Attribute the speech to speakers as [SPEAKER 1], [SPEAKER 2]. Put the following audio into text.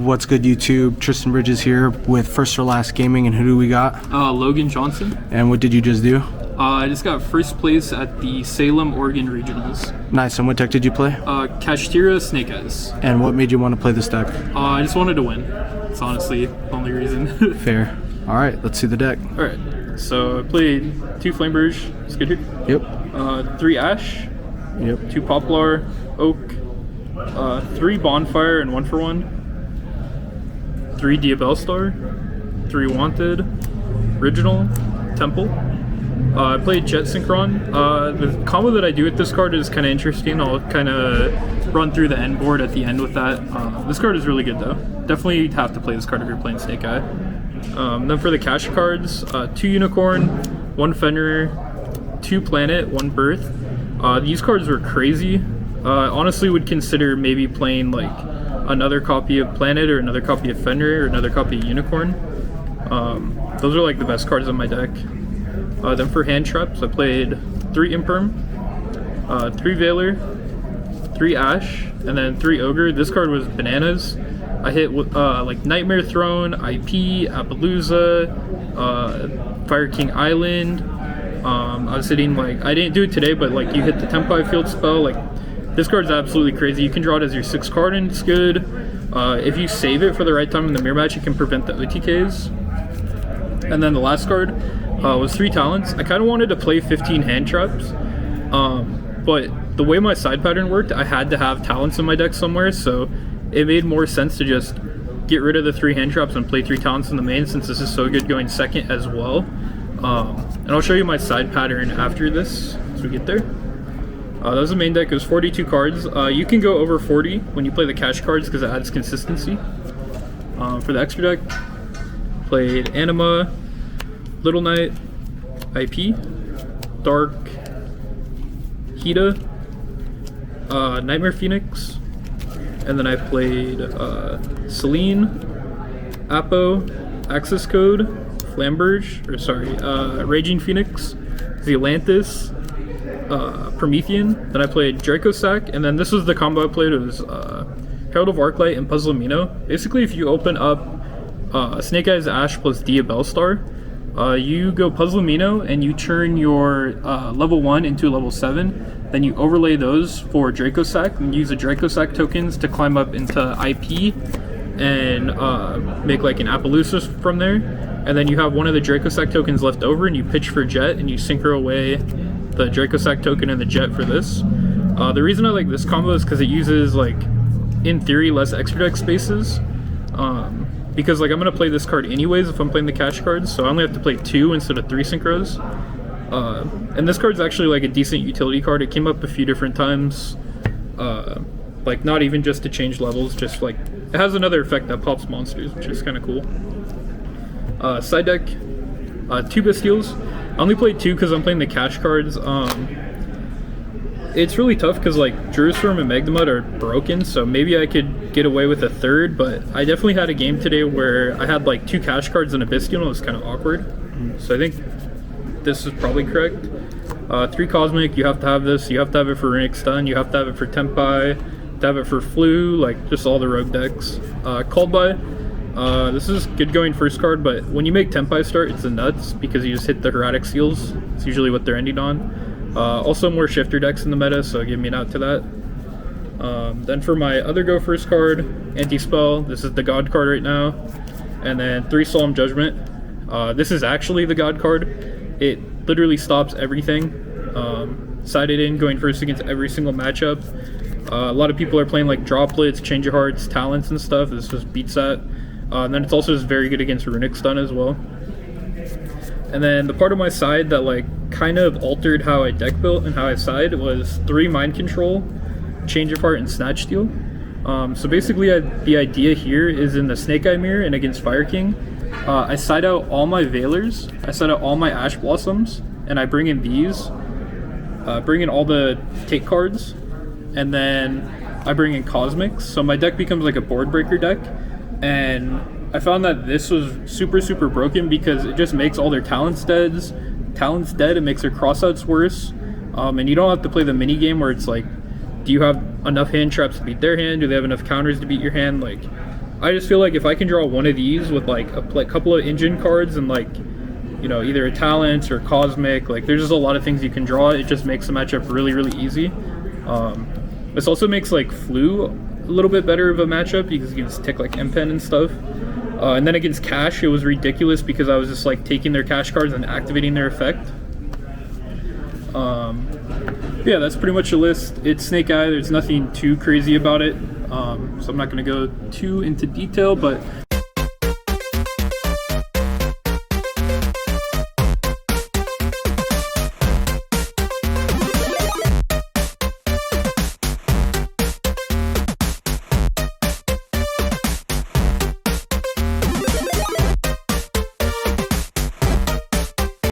[SPEAKER 1] What's good, YouTube? Tristan Bridges here with First or Last Gaming, and who do we got?
[SPEAKER 2] Logan Johnson.
[SPEAKER 1] And what did you just do?
[SPEAKER 2] I just got first place at the Salem, Oregon Regionals.
[SPEAKER 1] Nice. And what deck did you play?
[SPEAKER 2] Kashtira, Snake Eyes.
[SPEAKER 1] And what made you want to play this deck?
[SPEAKER 2] I just wanted to win. It's honestly the only reason.
[SPEAKER 1] Fair. All right, let's see the deck.
[SPEAKER 2] All right. So I played 2 Flameburge. It's good here.
[SPEAKER 1] Yep.
[SPEAKER 2] 3 Ash.
[SPEAKER 1] Yep.
[SPEAKER 2] 2 Poplar, Oak. 3 Bonfire and 1-for-1. 3 Diabell Star. 3 Wanted. Original. Temple. I played Jet Synchron. The combo that I do with this card is kind of interesting. I'll kind of run through the end board at the end with that. This card is really good though. Definitely have to play this card if you're playing Snake Eye. Then for the cash cards, 2 Unicorn, 1 Fenrir, 2 Planet, 1 Birth. These cards were crazy. Honestly would consider maybe playing like another copy of Planet or another copy of Fenrir or another copy of Unicorn. Those are like the best cards on my deck. Then for hand traps, I played 3 Imperm, 3 Veiler, 3 Ash, and then 3 Ogre. This card was bananas. I hit like Nightmare Throne, IP, Appaloosa, Fire King Island. I was hitting like, I didn't do it today, but like you hit the Tempai Field spell. Like this card's absolutely crazy. You can draw it as your 6th card and it's good. If you save it for the right time in the mirror match, you can prevent the OTKs. And then the last card was 3 Talents. I kind of wanted to play 15 hand traps, but the way my side pattern worked, I had to have Talents in my deck somewhere, so it made more sense to just get rid of the 3 hand traps and play 3 Talents in the main, since this is so good going second as well. And I'll show you my side pattern after this as we get there. That was the main deck. It was 42 cards. You can go over 40 when you play the cash cards because it adds consistency. For the extra deck, played Anima, Little Knight, IP, Dark, Hida, Nightmare Phoenix, and then I played Celine, Apo, Access Code, Flamberge, Raging Phoenix, Zealanthus, Promethean. Then I played Dracosac, and then this was the combo I played. It was Herald of Arclight and Puzzle Amino. Basically, if you open up Snake Eyes Ash plus Diabell Star, you go Puzzle Amino and you turn your level 1 into level 7. Then you overlay those for Dracosac and use the Dracosac tokens to climb up into IP and make like an Appaloosa from there. And then you have one of the Dracosac tokens left over and you pitch for Jet and you synchro away the Dracosac token and the Jet for this. The reason I like this combo is because it uses, like, in theory, less extra deck spaces. Because like I'm gonna play this card anyways if I'm playing the cash cards, so I only have to play 2 instead of 3 synchros. And this card's actually like a decent utility card. It came up a few different times, like not even just to change levels, just like it has another effect that pops monsters, which is kind of cool. Side deck, 2 Bastiles. I only played 2 because I'm playing the cash cards. It's really tough because like Jerusalem and Magnemud are broken, so maybe I could get away with a 3rd, but I definitely had a game today where I had like 2 cash cards and a Bastille, and it was kind of awkward. So I think this is probably correct. 3 Cosmic, you have to have this, you have to have it for Runic Stun, you have to have it for Tempai, to have it for Flu, like just all the rogue decks. Called By, this is good going first card, but when you make Tempai start, it's the nuts because you just hit the Herratic Seals. It's usually what they're ending on. Also more shifter decks in the meta, so give me an out to that. Then for my other go first card, Anti-Spell, this is the God card right now. And then 3 Solemn Judgment. This is actually the God card. It literally stops everything. Sided in, going first against every single matchup. A lot of people are playing like Droplets, Change of Hearts, Talents and stuff. This just beats that. And then it's also just very good against Runic Stun as well. And then the part of my side that like kind of altered how I deck built and how I side was 3 Mind Control, Change of Heart, and Snatch Steal. So basically the idea here is in the Snake Eye mirror and against Fire King, I side out all my Veilers, I side out all my Ash Blossoms, and I bring in these, bring in all the take cards, and then I bring in Cosmics. So my deck becomes like a board breaker deck, and I found that this was super broken because it just makes all their talents dead. It makes their crossouts worse. And you don't have to play the mini game where it's like, do you have enough hand traps to beat their hand? Do they have enough counters to beat your hand? Like, I just feel like if I can draw one of these with like a couple of engine cards and like, you know, either a talent or cosmic, like there's just a lot of things you can draw. It just makes the matchup really, really easy. This also makes like Flu a little bit better of a matchup because you can just tick like M-Pen and stuff. And then against Cash, it was ridiculous because I was just like taking their cash cards and activating their effect. Yeah, that's pretty much a list. It's Snake Eye. There's nothing too crazy about it. So I'm not going to go too into detail, but